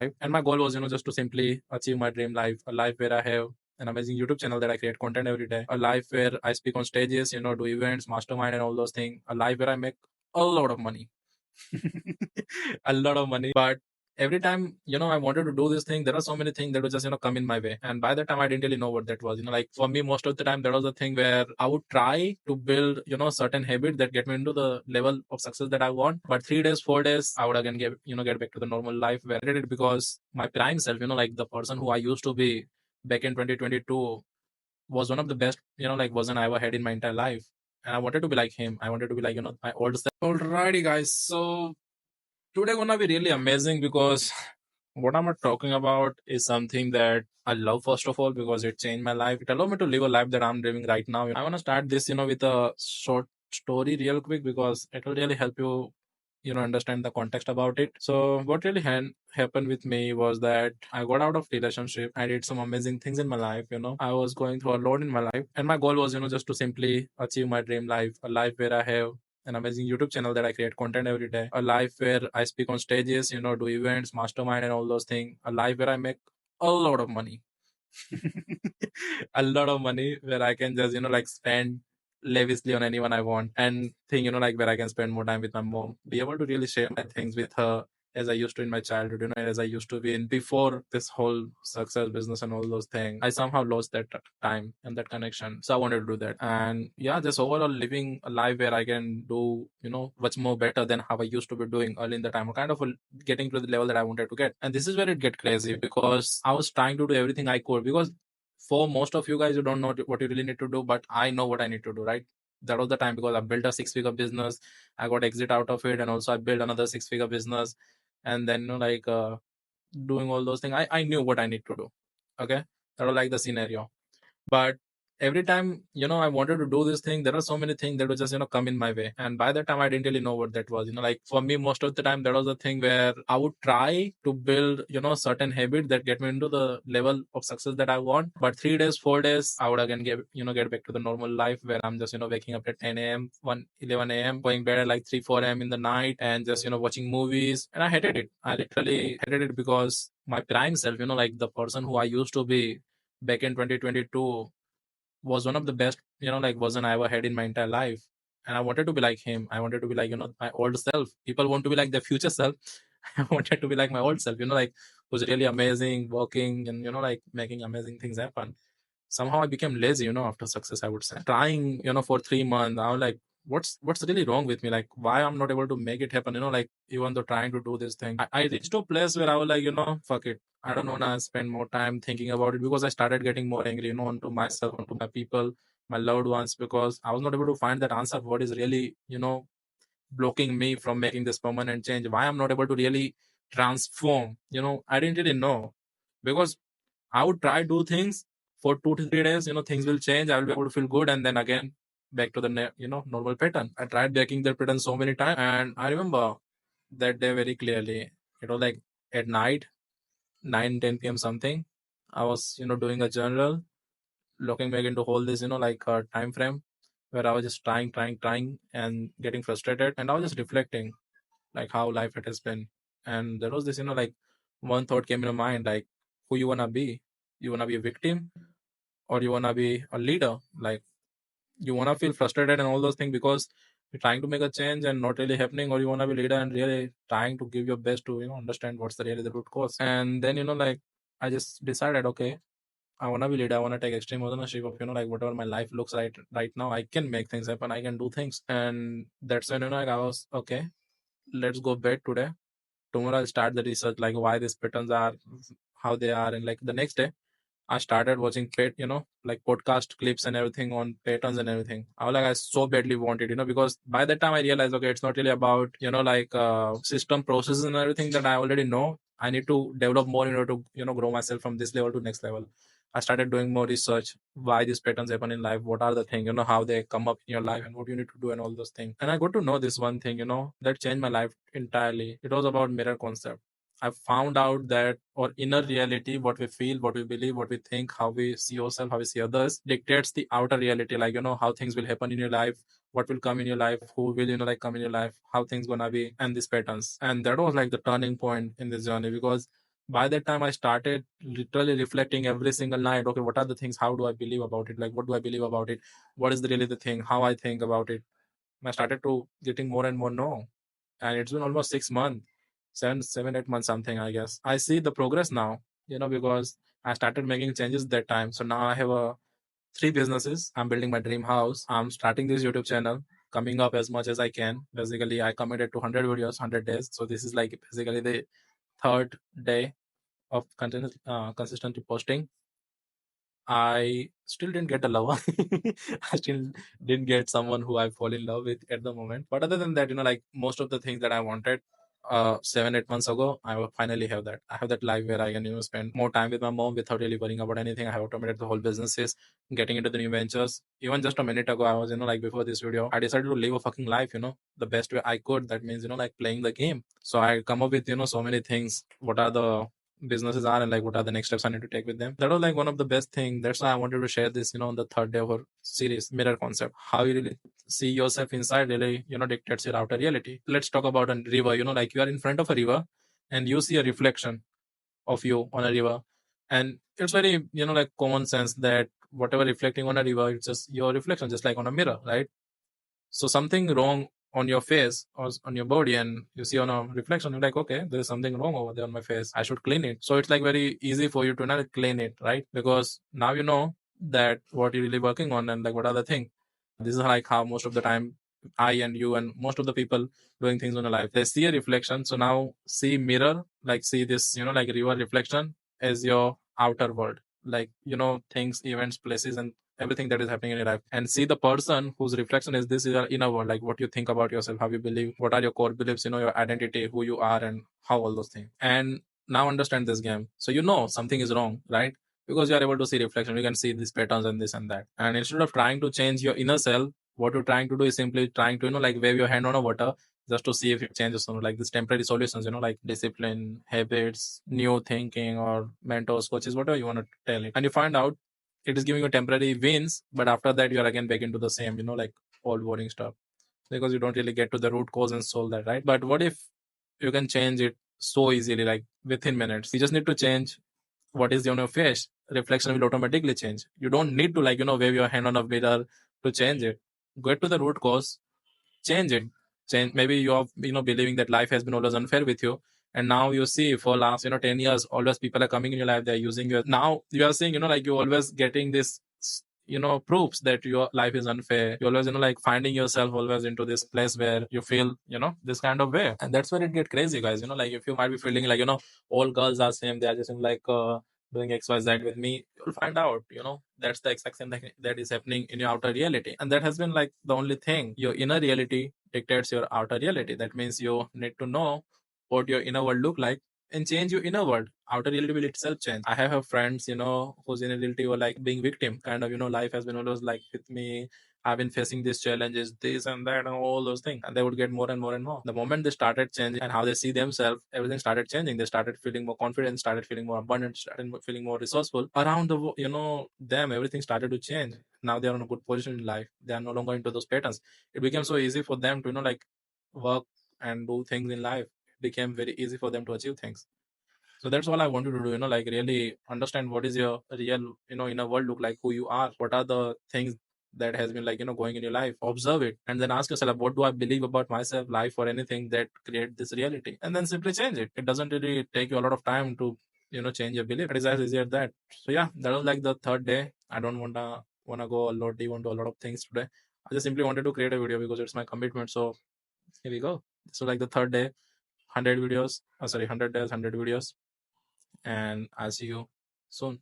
life. And my goal was, just to simply achieve my dream life, a life where I have an amazing YouTube channel that I create content every day, a life where I speak on stages, do events, mastermind, and all those things, a life where I make a lot of money. A lot of money. But every time, I wanted to do this thing, there are so many things that would just, come in my way. And by the time I didn't really know what that was. Like for me, most of the time, there was a thing where I would try to build, certain habits that get me into the level of success that I want. But 3 days, 4 days, I would again get back to the normal life where I did it because my prime self, like the person who I used to be back in 2022 was one of the best, version I ever had in my entire life. And I wanted to be like him. I wanted to be like, my old self. Alrighty, guys. So today gonna be really amazing because what I'm talking about is something that I love first of all because it changed my life. It allowed me to live a life that I'm living right now. I wanna start this, with a short story real quick because it will really help you, understand the context about it. So what really happened with me was that I got out of relationship. I did some amazing things in my life. I was going through a lot in my life, and my goal was, just to simply achieve my dream life, a life where I have an amazing YouTube channel that I create content every day, a life where I speak on stages, do events, mastermind, and all those things, a life where I make a lot of money. A lot of money where I can just, like spend lavishly on anyone I want and think, like where I can spend more time with my mom, be able to really share my things with her as I used to in my childhood, as I used to be in before this whole success business and all those things. I somehow lost that time and that connection. So I wanted to do that. And yeah, just overall living a life where I can do, much more better than how I used to be doing early in the time, or kind of getting to the level that I wanted to get. And this is where it get crazy because I was trying to do everything I could because for most of you guys, you don't know what you really need to do, but I know what I need to do, right? That was the time because I built a six-figure business. I got exit out of it, and also I built another six-figure business. And then, doing all those things, I knew what I need to do. Okay, that was like the scenario. But every time, I wanted to do this thing, there are so many things that would just, come in my way. And by the time I didn't really know what that was. Like for me, most of the time, there was a thing where I would try to build, certain habits that get me into the level of success that I want. But 3 days, 4 days, I would again get back to the normal life where I'm just, waking up at 10 a.m., 11 a.m., going bed at like 3, 4 a.m. in the night and just, watching movies. And I hated it. I literally hated it because my prime self, like the person who I used to be back in 2022 was one of the best, version I ever had in my entire life. And I wanted to be like him. I wanted to be like, my old self. People want to be like their future self. I wanted to be like my old self, like who's really amazing, working and, like making amazing things happen. Somehow I became lazy, after success, I would say. Trying, for 3 months, I was like, what's really wrong with me? Like, why I'm not able to make it happen? Like, even though trying to do this thing, I reached to a place where I was like, fuck it. I don't want to spend more time thinking about it because I started getting more angry, onto myself, onto my people, my loved ones, because I was not able to find that answer. What is really, blocking me from making this permanent change? Why I'm not able to really transform? I didn't really know because I would try do things for 2 to 3 days. Things will change. I will be able to feel good, and then again back to the normal pattern. I tried breaking that pattern so many times, and I remember that day very clearly. It was like at night, 9, 10 p.m. something. I was doing a journal, looking back into all this like a time frame where I was just trying, and getting frustrated, and I was just reflecting like how life it has been. And there was this like one thought came in my mind, like who you wanna be. You wanna be a victim or you wanna be a leader? Like you wanna feel frustrated and all those things because you're trying to make a change and not really happening, or you wanna be leader and really trying to give your best to understand what's the really the root cause. And then like I just decided, okay, I wanna be leader. I wanna take extreme ownership of like whatever my life looks like right now. I can make things happen. I can do things, and that's when like I was okay. Let's go bed today. Tomorrow I'll start the research, like why these patterns are, how they are, and like the next day I started watching like podcast clips and everything on patterns and everything. I was like, I so badly wanted, because by that time I realized, okay, it's not really about, like system processes and everything that I already know. I need to develop more in order to, grow myself from this level to next level. I started doing more research, why these patterns happen in life, what are the things, how they come up in your life and what you need to do and all those things. And I got to know this one thing, that changed my life entirely. It was about mirror concept. I found out that our inner reality, what we feel, what we believe, what we think, how we see ourselves, how we see others, dictates the outer reality. Like, how things will happen in your life, what will come in your life, who will, like come in your life, how things gonna be, and these patterns. And that was like the turning point in this journey because by that time I started literally reflecting every single night. Okay, what are the things? How do I believe about it? Like, what do I believe about it? What is really the thing? How I think about it? I started to getting more and more know. And it's been almost 6 months, 8 months, something, I guess. I see the progress now, because I started making changes that time. So now I have three businesses. I'm building my dream house. I'm starting this YouTube channel, coming up as much as I can. Basically, I committed to 100 videos, 100 days. So this is like basically the third day of consistently posting. I still didn't get a lover. I still didn't get someone who I fall in love with at the moment. But other than that, like most of the things that I wanted 7, 8 months ago, I will finally have that. I have that life where I can, spend more time with my mom without really worrying about anything. I have automated the whole businesses, getting into the new ventures. Even just a minute ago, I was, like before this video, I decided to live a fucking life, the best way I could. That means, like playing the game. So I come up with, so many things. What are the businesses are and like what are the next steps I need to take with them. That was like one of the best thing. That's why I wanted to share this, on the third day of our series, mirror concept. How you really see yourself inside really, dictates your outer reality. Let's talk about a river. Like you are in front of a river and you see a reflection of you on a river. And it's very, like common sense that whatever reflecting on a river, it's just your reflection, just like on a mirror, right? So something wrong on your face or on your body, and you see on a reflection, you're like, okay, there is something wrong over there on my face, I should clean it. So it's like very easy for you to not clean it, right? Because now you know that what you're really working on and like what are the thing. This is like how most of the time I and you and most of the people doing things in their life, they see a reflection. So now see mirror, like see this, like river reflection as your outer world, like things, events, places, and everything that is happening in your life, and see the person whose reflection is this is your inner world, like what you think about yourself, how you believe, what are your core beliefs, your identity, who you are, and how all those things. And now understand this game, so something is wrong, right? Because you are able to see reflection, you can see these patterns and this and that. And instead of trying to change your inner self, what you're trying to do is simply trying to like wave your hand on a water just to see if it changes, like these temporary solutions, like discipline, habits, new thinking, or mentors, coaches, whatever you want to tell it. And you find out it is giving you temporary wins, but after that you are again back into the same, like old boring stuff, because you don't really get to the root cause and solve that, right? But what if you can change it so easily, like within minutes? You just need to change what is on your face. Reflection will automatically change. You don't need to like wave your hand on a mirror to change it. Get to the root cause, change it. Change. Maybe you are believing that life has been always unfair with you, and now you see for last 10 years always people are coming in your life, they're using you. Now you are seeing like you're always getting this proofs that your life is unfair. You always like finding yourself always into this place where you feel this kind of way. And that's where it get crazy, guys. Like if you might be feeling like all girls are same, they are just like doing XYZ with me, you'll find out, that's the exact same thing that is happening in your outer reality. And that has been like the only thing. Your inner reality dictates your outer reality. That means you need to know what your inner world look like and change your inner world. Outer reality will itself change. I have friends, whose inner reality were like being victim, kind of, life has been always like with me. I've been facing these challenges, this and that, and all those things. And they would get more and more and more. The moment they started changing and how they see themselves, everything started changing. They started feeling more confident, started feeling more abundant, started feeling more resourceful. Around them, everything started to change. Now they are in a good position in life. They are no longer into those patterns. It became so easy for them to, like work and do things in life. It became very easy for them to achieve things. So that's all I wanted to do, like really understand what is your real, inner world look like, who you are, what are the things that has been like, going in your life. Observe it and then ask yourself, what do I believe about myself, life, or anything that create this reality? And then simply change it. It doesn't really take you a lot of time to, change your belief. It is as easy as that. So yeah, that was like the third day. I don't wanna go a lot deep into a lot of things today. I just simply wanted to create a video because it's my commitment. So here we go. So like the third day, 100 videos. 100 days, 100 videos, and I'll see you soon.